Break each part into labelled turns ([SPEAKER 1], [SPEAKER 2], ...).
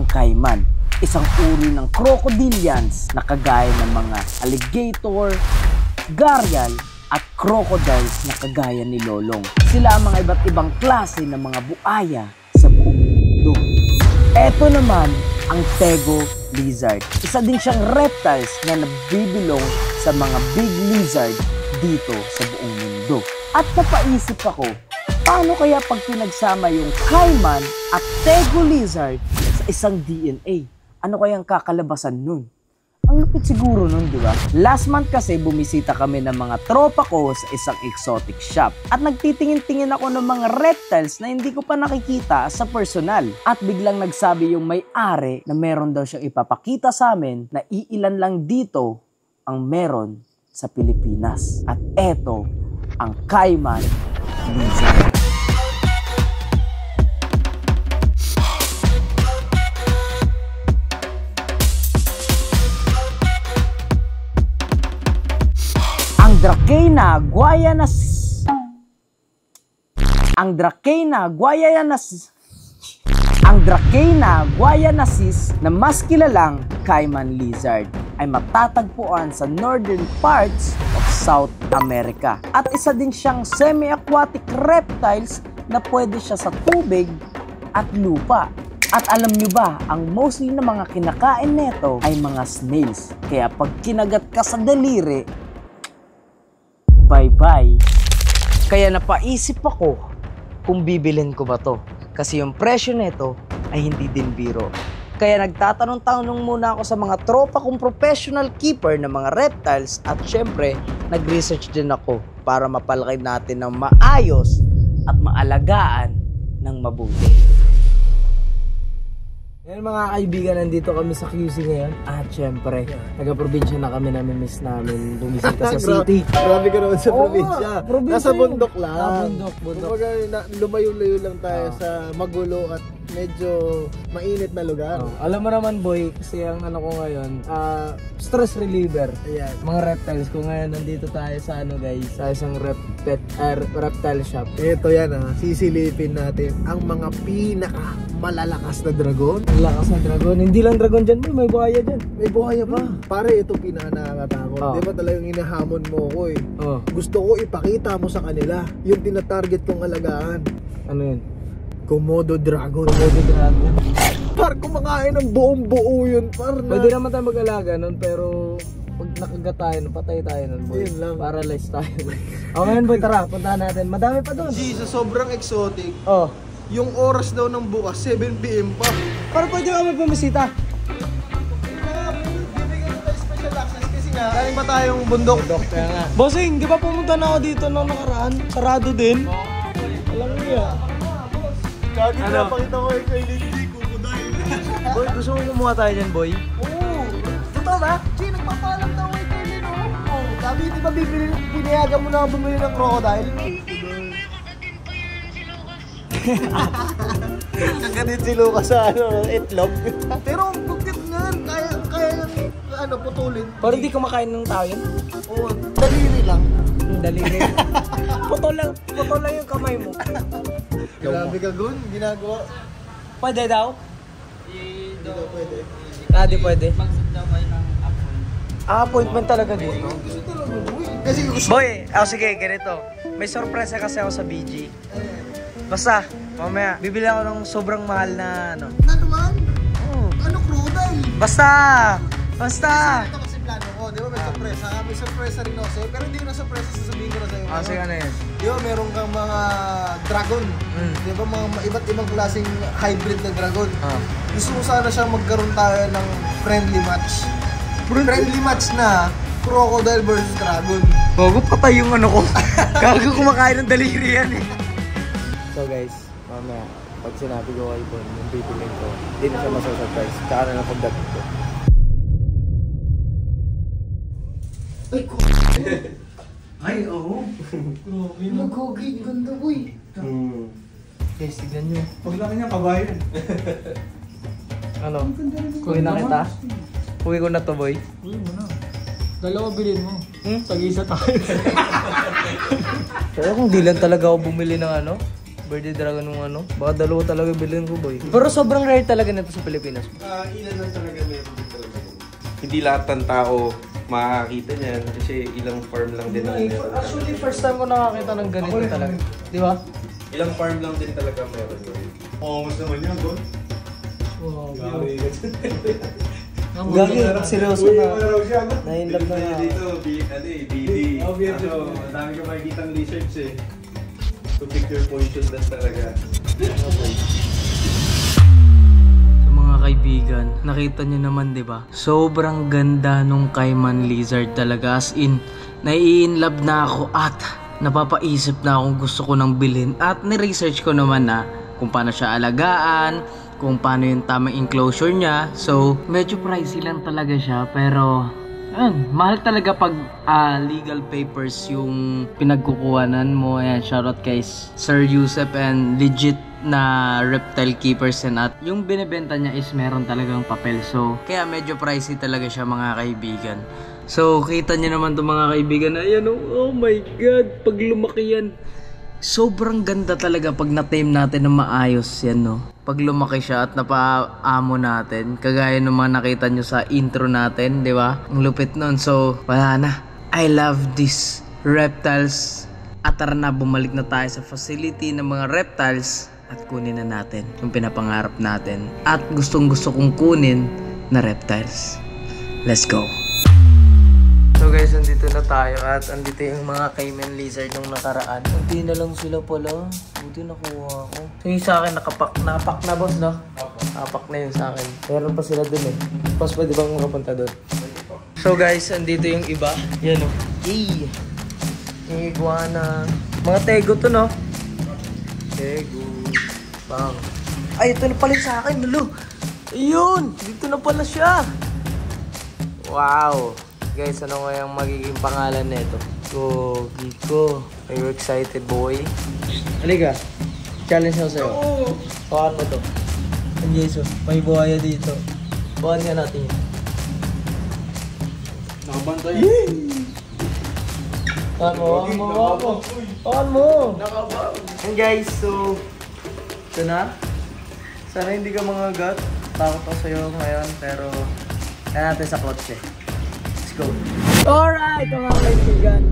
[SPEAKER 1] caiman. Isang uri ng crocodilians na kagaya ng mga alligator, gharial at crocodiles na kagaya ni Lolong. Sila ang mga iba't ibang klase ng mga buaya sa buong mundo. Ito naman ang Tego lizard. Isa din siyang reptiles na nabibilong sa mga big lizard dito sa buong mundo. At napaisip ako, paano kaya pag pinagsama yung caiman at Tego lizard sa isang DNA? Ano kayang kakalabasan nun? Ang lupit siguro nun, di ba? Last month kasi bumisita kami ng mga tropa ko sa isang exotic shop. At nagtitingin-tingin ako ng mga reptiles na hindi ko pa nakikita sa personal. At biglang nagsabi yung may-ari na meron daw siyang ipapakita sa amin na iilan lang dito ang meron sa Pilipinas. At eto ang caiman lizard. Dracaena guaianasis. Ang Dracaena guaianasis na mas kilalang caiman lizard ay matatagpuan sa northern parts of South America. At isa din siyang semi-aquatic reptiles na pwede siya sa tubig at lupa. At alam nyo ba, ang mostly na mga kinakain nito ay mga snails. Kaya pag kinagat ka sa daliri, bye-bye. Kaya napaisip ako kung bibilin ko ba to. Kasi yung presyo nito ay hindi din biro. Kaya nagtatanong-tanong muna ako sa mga tropa kong professional keeper ng mga reptiles at syempre, nag-research din ako para mapalaki natin ng maayos at maalagaan ng mabuti. Yan mga kaibigan, nandito kami sa QC ngayon. At syempre, taga-probinsya na kami, namimiss namin bumisita sa city.
[SPEAKER 2] Grabe ka naman sa probinsya. Nasa bundok lang.
[SPEAKER 1] Bundok.
[SPEAKER 2] Kumbaga, lumayo-layo lang tayo sa magulo at medyo mainit na lugar.
[SPEAKER 1] Alam mo naman boy, kasi ang ano ko ngayon, stress reliever.
[SPEAKER 2] Ayan.
[SPEAKER 1] Mga reptiles ko ngayon, nandito tayo sa ano guys, sa isang reptile shop.
[SPEAKER 2] Ito yan sisilipin natin ang mga pinaka malalakas na dragon.
[SPEAKER 1] Lakas na dragon. Hindi lang dragon dyan, may buhaya dyan.
[SPEAKER 2] May buhaya pa. Pare, ito pinaka nakakatakot. Di ba talagang hinahamon mo ko eh. Gusto ko ipakita mo sa kanila yung tinatarget kong alagaan.
[SPEAKER 1] Ano yun?
[SPEAKER 2] Komodo dragon.
[SPEAKER 1] Komodo dragon.
[SPEAKER 2] Par, kumakain ng buong buo yun. Par na.
[SPEAKER 1] Pwede naman tayo mag-alaga nun, pero pag nakagat tayo nun, patay tayo nun boy.
[SPEAKER 2] Yun lang.
[SPEAKER 1] Paralyze tayo. O ngayon boy, tara, puntahan natin. Madami pa doon.
[SPEAKER 2] Jesus, sobrang exotic.
[SPEAKER 1] Yung
[SPEAKER 2] oras daw ng bukas, 7 PM pa.
[SPEAKER 1] para pwede kami bumisita.
[SPEAKER 2] Bibigyan ko tayo special access kasi nga, galing pa tayong bundok.
[SPEAKER 1] Kaya nga.
[SPEAKER 3] Bossing, di ba pumunta na ako dito nung nakaraan? Sarado din? Alam mo yan.
[SPEAKER 2] Gagi na, pakita ko kay Lindsay, kukudain.
[SPEAKER 3] Boy, gusto mo kumuha tayo dyan, boy?
[SPEAKER 2] Oo. Totoo ba? Gee, nagpapalam daw kay Kaylin, oh. Sabi, di ba pinayagan mo na bumili ng crocodile? Kakanin si Lucas sa itlog. Pero ang bukit nga, kaya putulin.
[SPEAKER 3] Pero hindi kumakain ng tao yun?
[SPEAKER 2] Oo, daliri lang.
[SPEAKER 3] Daliri. Putol lang yung kamay mo.
[SPEAKER 2] Grabe ka, Gun. Ginagawa.
[SPEAKER 3] Pwede daw?
[SPEAKER 2] Hindi daw pwede.
[SPEAKER 3] Di pwede. Appointment talaga dito.
[SPEAKER 2] Kasi gusto.
[SPEAKER 3] Boy, sige, ganito. May sorpresa kasi ako sa BG. Basta, mamaya, bibili ako ng sobrang mahal na ano.
[SPEAKER 2] Na naman? Ano crocodile?
[SPEAKER 3] Basta!
[SPEAKER 2] Ito kasi plano ko, di ba may sorpresa? May sorpresa rin ako sa'yo, pero hindi ko na sorpresa, sasabihin ko na sa'yo.
[SPEAKER 3] Sige ano yun?
[SPEAKER 2] Di ba meron kang mga dragon? Di ba mga iba't ibang klaseng hybrid na dragon? Gusto ko sana siyang magkaroon tayo ng friendly match. Friendly match na crocodile versus dragon.
[SPEAKER 3] Bago patay yung ano ko. Gago kumakain ng daliri yan eh.
[SPEAKER 1] So guys, mamaya, pag sinabi ko kay Bon, yung bibilin ko, hindi na siya masasurprise. Tsaka na lang pagdating ko.
[SPEAKER 2] Ay, oo. Nag-gogate, ganda boy.
[SPEAKER 1] Guys, tignan nyo.
[SPEAKER 2] Paglaki niya, kabayan.
[SPEAKER 1] Ano? Kuhin na kita? Kuhi ko na to, boy.
[SPEAKER 3] Uy mo na. Dalawa bilhin mo. Tag-isa tayo.
[SPEAKER 1] Pero kung di lang talaga ako bumili ng ano,
[SPEAKER 3] Birdie dragon ng ano. Baka dalawa talaga bilhin ko, boy. Pero sobrang rare talaga nito sa Pilipinas.
[SPEAKER 4] Ilan lang talaga meron din talaga. Hindi lahat ng tao makakita niyan kasi ilang farm lang din ang meron.
[SPEAKER 3] Actually, first time ko nakakita ng ganito talaga. Di ba?
[SPEAKER 4] Ilang farm lang din talaga meron.
[SPEAKER 2] Oo, mas naman yan, Gon.
[SPEAKER 3] Wow.
[SPEAKER 2] Gagi, seryoso na.
[SPEAKER 3] Na-inlove na nga.
[SPEAKER 4] Dito, BD. Ang dami ka makikitang research eh. To pick your poison lang talaga.
[SPEAKER 3] So mga kaibigan, nakita nyo naman 'di ba? Sobrang ganda nung Cayman lizard talaga, as in nai-inlove na ako at napapaisip na akong gusto ko nang bilhin at ni-research ko naman na kung paano siya alagaan, kung paano yung tamang enclosure niya. So medyo pricey lang talaga siya pero mahal talaga pag legal papers yung pinagkukuhanan mo. Ayan, shoutout kay Sir Yusef and legit na reptile keepers and at yung binibenta niya is meron talagang papel. So, kaya medyo pricey talaga siya mga kaibigan. So, kita niyo naman to mga kaibigan. Ayan, oh my God, pag lumaki yan. Sobrang ganda talaga pag na-tame natin na maayos yan, no? Pag lumaki siya at napaamo natin, kagaya ng mga nakita nyo sa intro natin, di ba? Ang lupit nun. So, wala na. I love these reptiles. At tara na, bumalik na tayo sa facility ng mga reptiles at kunin na natin yung pinapangarap natin at gustong-gusto kong kunin na reptiles. Let's go! So guys, andito na tayo at andito yung mga Cayman lizard nung nakaraan. Hindi na lang sila pala. Buti nakuha ko. So yung sa akin, nakapak na boss, no? Nakapak na yun sa akin. Meron pa sila dun eh. Boss, pwede bang makapunta dun? So guys, andito yung iba. Yan o. Yay! Yung iguana. Mga tego to, no? Tego. Bang. Ay, ito na pala sa akin, lalo. Ayun! Dito na pala siya. Wow! Guys, ano kayang magiging pangalan nito? Giko. Are you excited, boy? Halika. Challenge ako sa'yo. Pakan mo to. Ang Jesus, may buhaya dito. Pakan nga natin yun.
[SPEAKER 4] Nakabantay.
[SPEAKER 3] Pakan mo. Pakan mo. And guys, so ito na. Sana hindi ka mangagat. Takot ako sa'yo ngayon, pero kaya natin sa kotse. Go. Alright, mga kaibigan.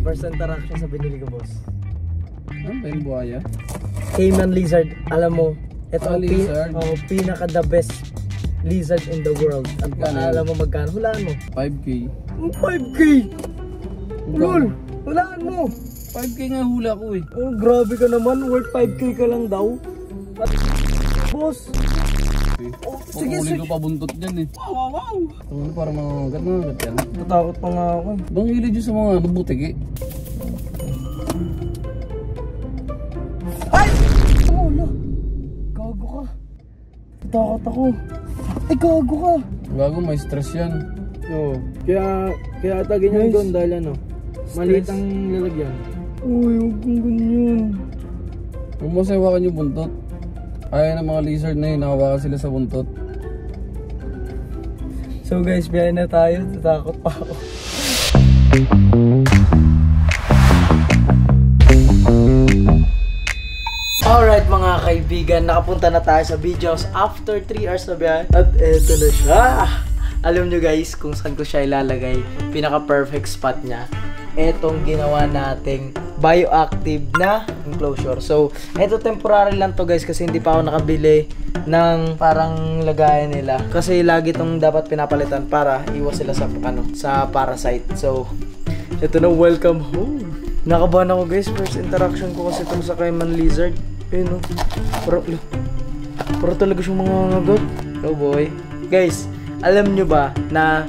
[SPEAKER 3] First interaction sa binili ko, boss.
[SPEAKER 4] Ano ba yung buhaya?
[SPEAKER 3] Cayman lizard. Alam mo, ito ang
[SPEAKER 4] lizard.
[SPEAKER 3] pinaka the best lizard in the world. At alam mo magkano? Hulaan mo.
[SPEAKER 4] 5K.
[SPEAKER 3] 5K! Lol! Hulaan mo!
[SPEAKER 4] 5K nga hula ko eh.
[SPEAKER 3] Oh, grabe ka naman. Worth 5K ka lang daw. At boss! Oh, sige,
[SPEAKER 4] Pagkuling ko pabuntot dyan eh.
[SPEAKER 3] Wow!
[SPEAKER 4] Ano, parang nangangagat yan.
[SPEAKER 3] Natakot pa nga ako.
[SPEAKER 4] Bang hilig yun sa mga butik eh.
[SPEAKER 3] Ay! Wala! Gago ka. Natakot ako. Ay, gago ka.
[SPEAKER 4] Gago, may stress yan.
[SPEAKER 2] Oo. Kaya ata ganyan doon dahil ano, maliit ang lalagyan.
[SPEAKER 3] Uy, huwag kang ganyan.
[SPEAKER 4] Huwag mo sayawakan yung buntot. Ayaw ng mga lizard na yun, nakawakan sila sa buntot.
[SPEAKER 3] So guys, biyahe na tayo. Natakot pa ako. Alright mga kaibigan, nakapunta na tayo sa beach house after 3 hours na biyahe. At eto na siya. Alam nyo guys kung saan ko siya ilalagay. Pinaka perfect spot niya. Etong ginawa nating bioactive na enclosure. So, eto temporary lang to guys kasi hindi pa ako nakabili ng parang lagayan nila. Kasi lagi tong dapat pinapalitan para iwas sila sa parasite. So, eto na, welcome home. Nakabahan ako guys, first interaction ko kasi itong sa Cayman lizard. Ayun o. Para talaga siyang mga ngagat. Oh boy. Guys, alam nyo ba na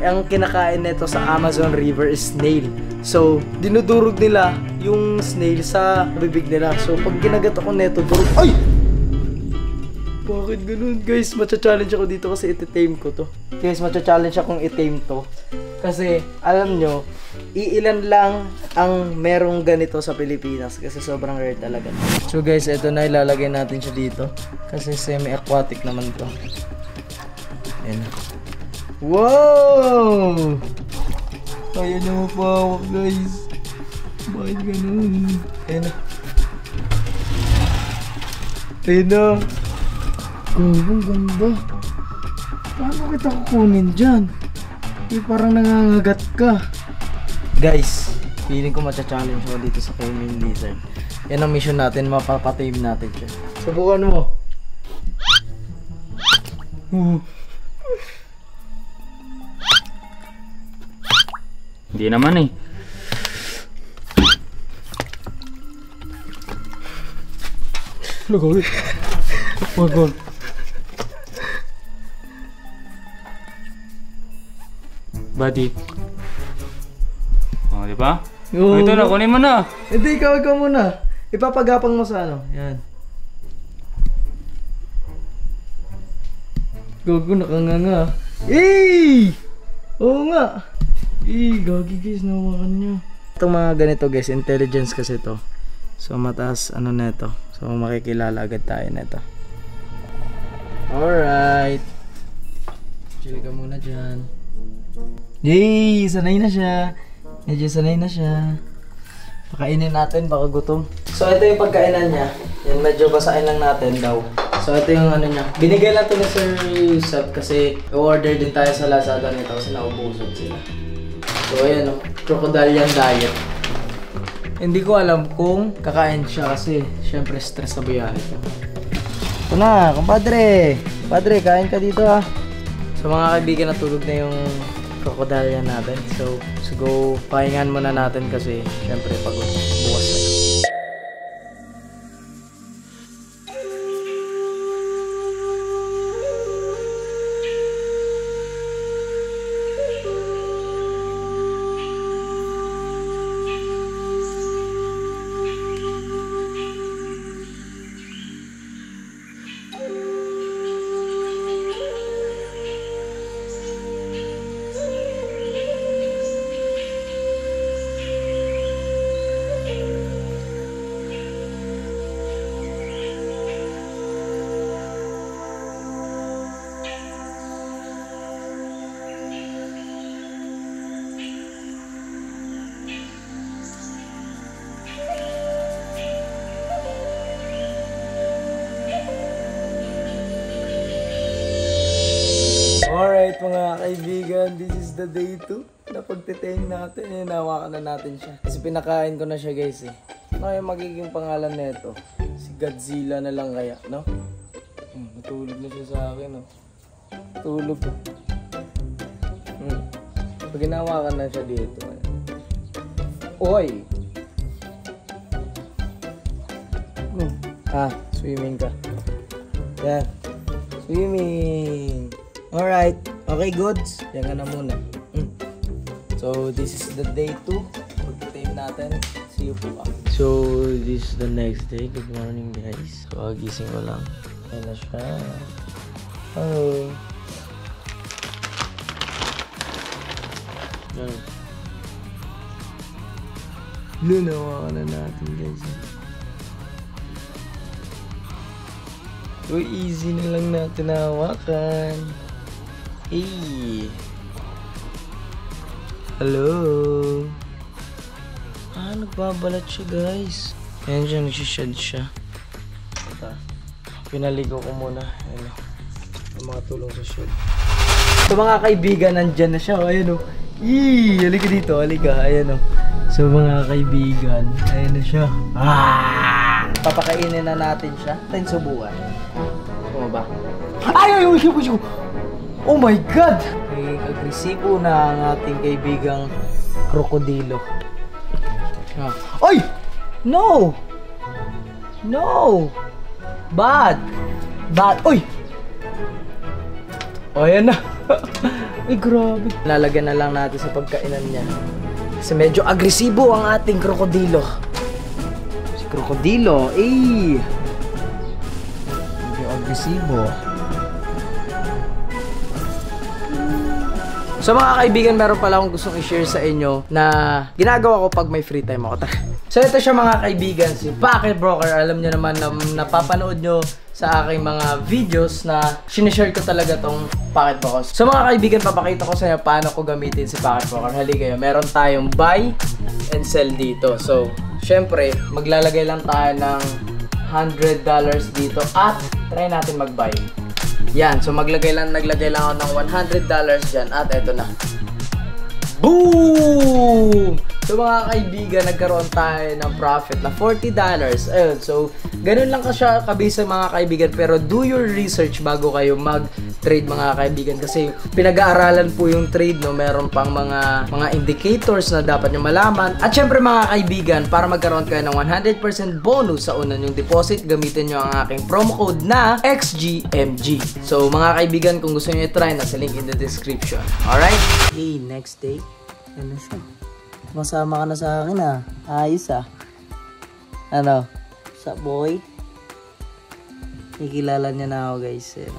[SPEAKER 3] ang kinakain nito sa Amazon River is snail. So, dinudurog nila yung snail sa bibig nila. So, pag ginagat ako neto, durog. Ay! Bakit ganun? Guys, matcha-challenge ako dito kasi iti-tame ko to. Guys, matcha-challenge akong i-tame to. Kasi, alam nyo, iilan lang ang merong ganito sa Pilipinas. Kasi sobrang rare talaga. So guys, ito na, ilalagay natin siya dito. Kasi semi-aquatic naman to. Ayan. Wow! Kaya nyo mapawak guys. Bakit ganun? Ayan na. Ayun na. Ang ganda. Paano kita kukunin dyan? Parang nangangagat ka. Guys, feeling ko matcha-challenge mo dito sa Cayman Lizard. Yan ang mission natin, mapapatime natin siya. Subukan mo.
[SPEAKER 5] Hindi naman eh.
[SPEAKER 3] Lagawin. Wag.
[SPEAKER 5] Buddy. Oh, di ba?
[SPEAKER 3] Oo.
[SPEAKER 5] Ito na, kunin mo na.
[SPEAKER 3] Hindi, ikaw muna. Ipapagapang mo sa ano. Yan. Gago, nakanganga. Oo nga. Gagi guys, nawakan niya. Itong mga ganito guys, intelligence kasi to. So mataas ano neto. So makikilala agad tayo neto. Alright. Chill ka muna dyan. Yay! Sanay na siya. Medyo sanay na siya. Pakainin natin, baka gutom. So ito yung pagkainan niya. Yan, medyo basahin lang natin daw. So ito yung ano niya. Binigay lang to ni Sir Yusuf kasi i-order din tayo sa Lazada nito kasi naubusog sila. So ayan o, crocodilian diet. Hindi ko alam kung kakain siya kasi syempre stress sa biyahe ko. Ito na, kumpadre. Padre, kain ka dito ha. So mga kaibigan, natulog na yung crocodilian natin. So go, pahingan muna natin kasi syempre pagod. Bukas na. Alright mga kaibigan, this is the day 2 na pagtitame natin. Hinawakan na natin siya. Kasi pinakain ko na siya guys eh. Ano yung magiging pangalan nito? Si Godzilla na lang kaya, no? Natulog na siya sa akin, no? Tulog ko. Pag hinawakan na siya dito. Oy! Swimming ka. Yan. Swimming! Alright, okay goods. Yan ka na muna. So this is the day 2. Pagtitame natin. See you po. So this is the next day. Good morning guys. So gising ko lang. Ayan na siya. Hello. Lunawa na natin guys. So easy na lang natin hawakan. Hey. Hello. Nagbabalat siya guys. Ayan siya, nagsished siya. Ito. Pinaligo ko muna. Ayan o. Ang mga tulong sa shed. So mga kaibigan, nandyan na siya. Ayan o. Halika dito, halika. Ayan o. So mga kaibigan, ayan na siya. Papakainin na natin siya. Tayo subukan. Bumaba. Ay! Oh my God! Agresibo na ang ating kaibigang krokodilo. Ay! No! No! Bad! Uy! O, ayan na. Ay, grabe. Lalagyan na lang natin sa pagkainan niya. Kasi medyo agresibo ang ating krokodilo. Si krokodilo, medyo agresibo. So mga kaibigan, meron pala akong gustong i-share sa inyo na ginagawa ko pag may free time ako. So ito siya mga kaibigan, si Pocket Broker. Alam nyo naman na napapanood nyo sa aking mga videos na sinishare ko talaga tong Pocket Broker. So mga kaibigan, papakita ko sa inyo paano ko gamitin si Pocket Broker. Halika kayo, meron tayong buy and sell dito. So syempre, maglalagay lang tayo ng $100 dito at try natin mag-buy. Yan, so naglagay lang ako ng $100 dyan at eto na. Boom! So mga kaibigan, nagkaroon tayo ng profit na $40. Ayun, so ganun lang siya kabisa mga kaibigan, pero do your research bago kayo mag-trade mga kaibigan kasi pinag-aaralan po yung trade, no? Meron pang mga indicators na dapat nyo malaman. At syempre mga kaibigan, para magkaroon kayo ng 100% bonus sa una nyong deposit, gamitin nyo ang aking promo code na XGMG. So mga kaibigan, kung gusto nyo i-try, nasa link in the description. Alright? Hey, next day. Ano siya? Masama ka na sa akin ah. Ayos ah. Ano? Sa boy? Ikilala niya na ako guys. Eh.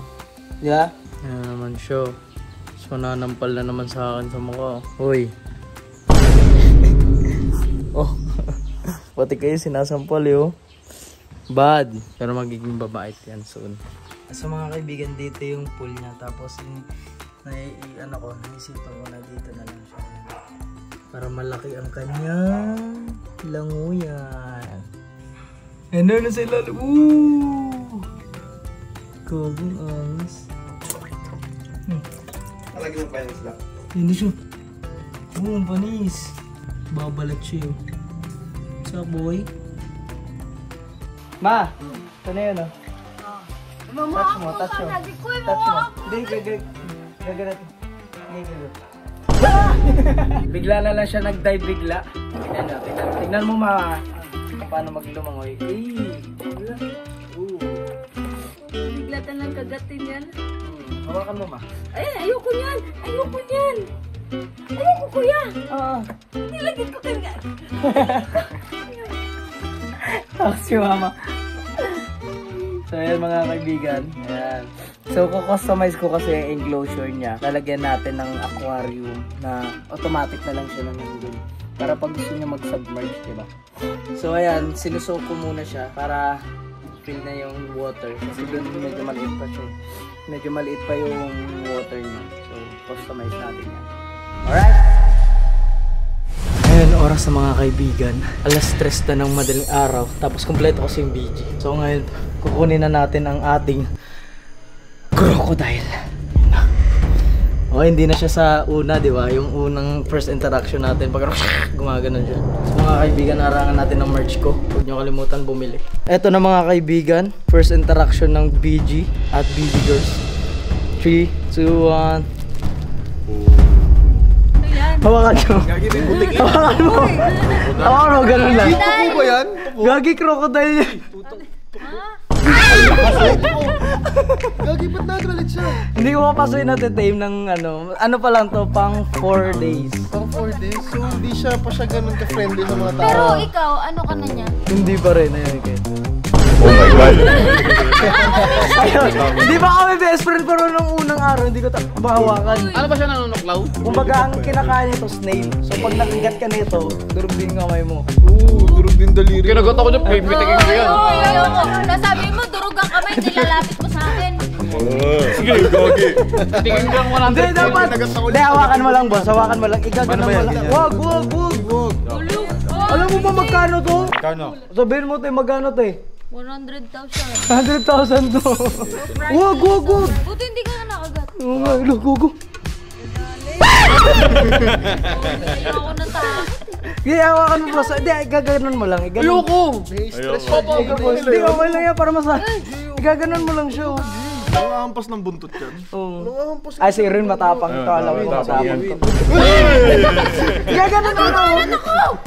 [SPEAKER 3] Di ba? Yan naman siya. So nanampal na naman sa akin sa mukha. Hoy. Oh. Pati kayo sinasampal yo. Bad. Pero magiging babait yan soon. So mga kaibigan, dito yung pool niya. Tapos naisipan ko na dito na lang siya. Para malaki ang kanyang languyan. Ano na sa ilalim? Woo! Gagong angas.
[SPEAKER 4] Talagyan mo pa yung isla.
[SPEAKER 3] Hindi siya. Oo, ang panis. Babalat siya yun. What's up, boy? Ma! Ito na yun, oh. Touch mo, touch mo. Touch mo. Hindi, gagarat. Bigla na lang siya nag-dive bigla. Tignan mo ma. Paano maglumangoy.
[SPEAKER 6] Bigla talang kagatin yan.
[SPEAKER 3] Hawakan mo ma.
[SPEAKER 6] Ay, ayoko yan. Ayoko yan. Ayoko kuya. Nilagyan ko kanya.
[SPEAKER 3] Tapos si mama. So yan mga kaibigan. Ayan. So kukustomize ko kasi yung enclosure niya. Lalagyan natin ng aquarium na automatic na lang siya na nandun. Para pag gusto niya mag-submerge, diba? So ayan, sinusok ko muna siya para fill na yung water. Kasi dun medyo maliit pa siya. Medyo maliit pa yung water niya. So customize natin yan. Alright! Ngayon, oras sa mga kaibigan. Alas 3 na ng madaling araw. Tapos kompleto kasi yung BG. So ngayon, kukunin na natin ang ating crocodile. O, hindi na siya sa una, di ba? Yung unang first interaction natin. Pag gumagano siya. So mga kaibigan, narangan natin ng merch ko. Huwag nyo kalimutan bumili. Eto na mga kaibigan. First interaction ng BG at BG Girls. 3, 2, 1. Hawakan nyo. Hawakan mo. Hawakan mo, ganun lang.
[SPEAKER 2] Tupo ba yan?
[SPEAKER 3] Gagi, crocodile yan.
[SPEAKER 2] Gagi, ba't nagalit siya?
[SPEAKER 3] Hindi ko mapasuin natin time ng ano pa lang to, pang 4 days.
[SPEAKER 2] Pang 4 days? So hindi siya pa siya ganun ka-friendly sa mga tao?
[SPEAKER 6] Pero ikaw, ano ka na niya?
[SPEAKER 3] Hindi pa rin, ayun kayo.
[SPEAKER 5] Oh my God!
[SPEAKER 3] Ayun, hindi ba kami best friend pero nung unang araw hindi ko mahawakan.
[SPEAKER 5] Ano ba siya nanonoklaw?
[SPEAKER 3] Kumbaga ang kinakain nito snail. So pag nakagat ka nito, durog din kamay mo.
[SPEAKER 2] Durog din daliri.
[SPEAKER 5] Kinagot ako dyan, pipitikin ko yan.
[SPEAKER 6] Ayoko. Nasabi mo, durog ang kamay, nilalapit mo sa akin.
[SPEAKER 5] Sige, gagi. Tingin ko lang 100.
[SPEAKER 3] Hindi, dapat. Hindi, hawakan mo lang boss, hawakan mo lang. Igaganon mo lang. Wag. Alam mo ba magkano to?
[SPEAKER 5] Magkano?
[SPEAKER 3] Sabihin mo tayo magkano to eh.
[SPEAKER 6] 100,000.
[SPEAKER 3] 100,000 to. Wag.
[SPEAKER 6] Buti hindi ka na nakagat.
[SPEAKER 3] Oo nga, go.
[SPEAKER 6] Ako na takot.
[SPEAKER 3] Hindi, hawakan mo boss. Hindi, igaganon mo lang.
[SPEAKER 5] Ayoko!
[SPEAKER 3] Hindi, okay lang yan para igaganon mo lang siya.
[SPEAKER 2] Nangahampas ng buntot yan.
[SPEAKER 3] Oo. Ay, si Rin matapang to. Alam mo, matapang to. Igaganon mo lang.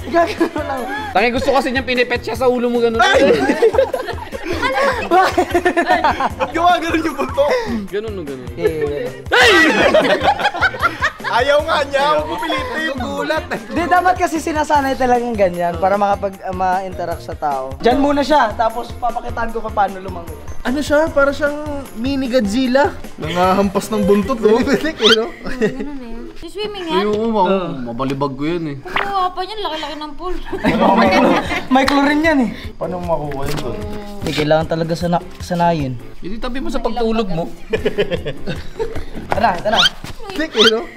[SPEAKER 3] Igaganon mo lang.
[SPEAKER 5] Tangi gusto kasi niyang pinipet siya sa ulo mo ganun.
[SPEAKER 2] Gawa ganun yung buntot.
[SPEAKER 5] Ganun.
[SPEAKER 2] Ayaw nga niya, pupilitin yung gulat.
[SPEAKER 3] Hindi, dapat kasi sinasanay talagang ganyan para ma-interact sa tao. Diyan muna siya, tapos papakitaan ko paano lumangoy.
[SPEAKER 2] Ano siya? Para siyang mini Godzilla. Nangahampas ng buntot, no? Bitik, no?
[SPEAKER 6] Ganun eh. Si swimming yan?
[SPEAKER 5] Mabalibag ko yan eh.
[SPEAKER 6] Oo, pa niyan, laki-laki ng pool.
[SPEAKER 3] May chlorine yan eh.
[SPEAKER 2] Paano makuha yun doon?
[SPEAKER 3] Hindi, kailangan talaga sanayin.
[SPEAKER 5] Hindi tabi mo sa pagtulog mo.
[SPEAKER 3] Tara.
[SPEAKER 2] Bitik, no?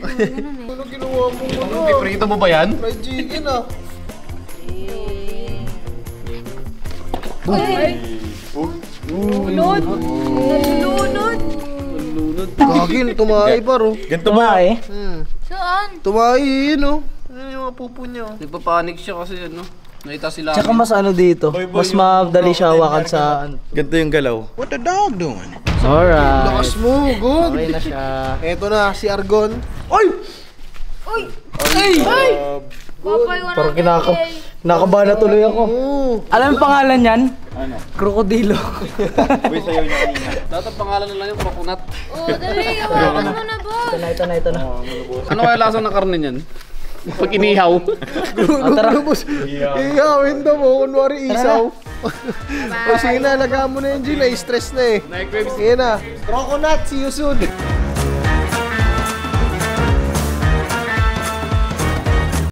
[SPEAKER 2] Ano ginawa mo ano?
[SPEAKER 5] Piprito mo ba yan?
[SPEAKER 2] Fried chicken, ah.
[SPEAKER 6] Lunod. Lunod.
[SPEAKER 2] Gagin, tumahi paro.
[SPEAKER 7] Ganito ba?
[SPEAKER 6] Saan?
[SPEAKER 2] Tumahi yun, oh. Ano yung mga pupo niya, oh.
[SPEAKER 5] Nagpapanik siya kasi ano. Nakita sila.
[SPEAKER 3] Tsaka mas ano dito, mas madali siya hawakan sa...
[SPEAKER 7] Ganito yung galaw.
[SPEAKER 3] Alright.
[SPEAKER 2] Lakas mo, good.
[SPEAKER 3] Okay na siya.
[SPEAKER 2] Eto na, si Argon. Oy!
[SPEAKER 6] Uy! Ay! Papay, wala
[SPEAKER 3] Parang kinakabahan na tuloy ako. Alam yung pangalan yan? Ano? Krokodilo.
[SPEAKER 7] Uy, sayo niya kanina.
[SPEAKER 5] Dapat ang pangalan nila yung coconut.
[SPEAKER 6] Oh, dali. Hawakan mo na, boss.
[SPEAKER 3] Ito na.
[SPEAKER 5] Ano kaya lasa ng karne niyan? Pag inihaw.
[SPEAKER 3] Tara.
[SPEAKER 2] Ihawin daw mo, kunwari isaw. O sige na, lagaan mo na yun, G. Na-stress na eh. Sige na. Coconut, see you soon.